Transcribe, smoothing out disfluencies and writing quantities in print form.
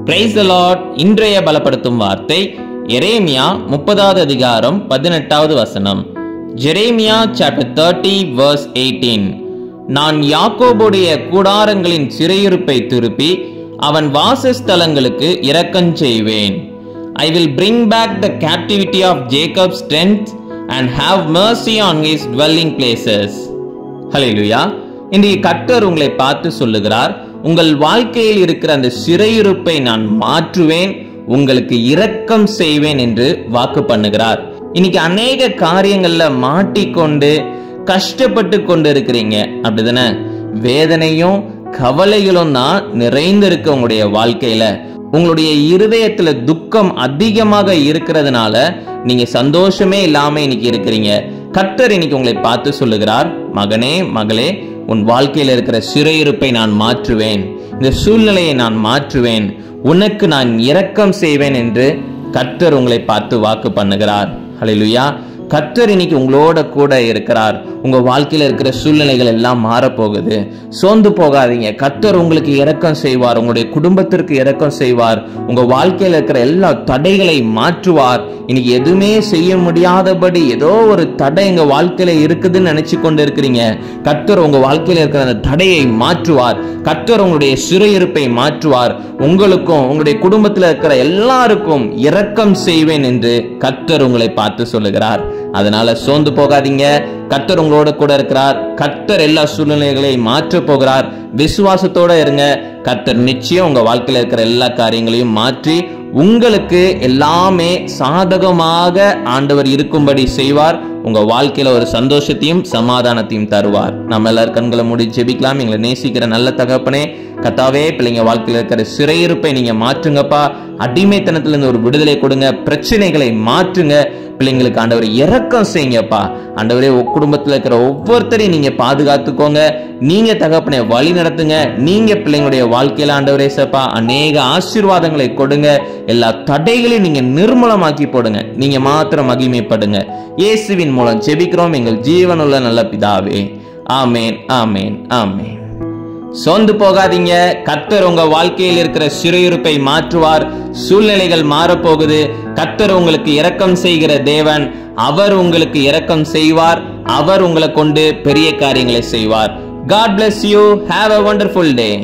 Praise the Lord. இன்றைய பலப்படுத்தும் வார்த்தை எரேமியா 30வது அதிகாரம் 18வது வசனம். Jeremiah chapter 30 verse 18. நான் யாக்கோபுடைய கூடாரங்களின் சிறையிருப்பை திருப்பி அவன் வாசஸ்தலங்களுக்கு இரக்கம் செய்வேன். I will bring back the captivity of Jacob's strength and have mercy on his dwelling places. ஹல்லேலூயா. இன்றைய கர்த்தர் உங்களை பார்த்து சொல்லுகிறார், உங்கள் வாழ்க்கையில் இருக்கிற அந்த சிறையிருப்பை நான் மாற்றுவேன், உங்களுக்கு இரக்கம் செய்வேன் என்று வாக்கு பண்ணுகிறார். இன்னைக்கு அநேக காரியங்கள்ல மாட்டிக்கொண்டு கஷ்டப்பட்டு கொண்டு இருக்கிறீங்க, அப்படிதானே? வேதனையும் கவலைகளும் தான் நிறைந்திருக்கு உங்களுடைய வாழ்க்கையில. உங்களுடைய இருதயத்துல துக்கம் அதிகமாக இருக்கிறதுனால நீங்க சந்தோஷமே இல்லாம இன்னைக்கு இருக்கிறீங்க. கர்த்தர் இன்னைக்கு உங்களை பார்த்து சொல்லுகிறார், மகனே மகளே, உன் வாழ்க்கையில இருக்கிற சிறையிருப்பை நான் மாற்றுவேன், இந்த சூழ்நிலையை நான் மாற்றுவேன், உனக்கு நான் இரக்கம் செய்வேன் என்று கர்த்தர் உங்களை பார்த்து வாக்கு பண்ணுகிறார். ஹல்லேலூயா. கர்த்தர் இன்னைக்கு உங்களோட கூட இருக்கிறார். உங்க வாழ்க்கையில இருக்கிற சூழ்நிலைகள் எல்லாம் மாறப்போகுது. சோர்ந்து போகாதீங்க. கர்த்தர் உங்களுக்கு இரக்கம் செய்வார், உங்களுடைய குடும்பத்திற்கு இரக்கம் செய்வார், உங்க வாழ்க்கையில இருக்கிற எல்லா தடைகளை மாற்றுவார். இன்னைக்கு எதுவுமே செய்ய முடியாதபடி ஏதோ ஒரு தடை எங்க வாழ்க்கையில இருக்குதுன்னு நினைச்சு கொண்டு இருக்கிறீங்க. கர்த்தர் உங்க வாழ்க்கையில இருக்கிற அந்த தடையை மாற்றுவார். கர்த்தர் உங்களுடைய சிறையிருப்பை மாற்றுவார். உங்களுக்கும் உங்களுடைய குடும்பத்தில் இருக்கிற எல்லாருக்கும் இரக்கம் செய்வேன் என்று கர்த்தர் உங்களை பார்த்து சொல்லுகிறார். அதனால சோர்ந்து போகாதீங்க. கர்த்தர் உங்களோட கூட இருக்கிறார். கர்த்தர் எல்லா சூழ்நிலைகளையும் மாற்ற போகிறார். விசுவாசத்தோட இருங்க. கர்த்தர் நிச்சயம் உங்க வாழ்க்கையில இருக்கிற எல்லா காரியங்களையும் மாற்றி உங்களுக்கு எல்லாமே சாதகமாக ஆண்டவர் இருக்கும்படி செய்வார். உங்க வாழ்க்கையில ஒரு சந்தோஷத்தையும் சமாதானத்தையும் தருவார். நம்ம எல்லாரும் கண்களை மூடி ஜெபிக்கலாம். எங்களை நேசிக்கிற நல்ல தகப்பனே, கர்த்தாவே, பிள்ளைங்க வாழ்க்கையில இருக்கிற சிறையிருப்பை நீங்க மாற்றுங்கப்பா. அடிமைத்தனத்திலிருந்து ஒரு விடுதலை கொடுங்க. பிரச்சனைகளை மாற்றுங்க. பிள்ளைங்களுக்கு ஆண்டவரை இரக்கம் செய்யுங்கப்பா. ஆண்டவரே, குடும்பத்தில் இருக்கிற ஒவ்வொருத்தரையும் நீங்க பாதுகாத்துக்கோங்க. நீங்க தகப்பனை வழி நடத்துங்க. நீங்க பிள்ளைங்களுடைய வாழ்க்கையில ஆண்டவரே சப்பா அநேக ஆசீர்வாதங்களை கொடுங்க. எல்லா தடைகளையும் நீங்க நிர்மூலமாக்கி போடுங்க. நீங்க மாத்திரம் மகிமைப்படுங்க. இயேசுவின் மூலம் ஜெபிக்கிறோம் எங்கள் ஜீவனுள்ள நல்ல பிதாவே. ஆமேன், ஆமேன், ஆமேன். சோர்ந்து போகாதீங்க. கர்த்தர் உங்க வாழ்க்கையில் இருக்கிற சிறையிருப்பை மாற்றுவார். சூழ்நிலைகள் மாறப்போகுது. கர்த்தர் உங்களுக்கு இரக்கம் செய்கிற தேவன். அவர் உங்களுக்கு இரக்கம் செய்வார். அவர் உங்களை கொண்டு பெரிய காரியங்களை செய்வார். God bless you. Have a wonderful day.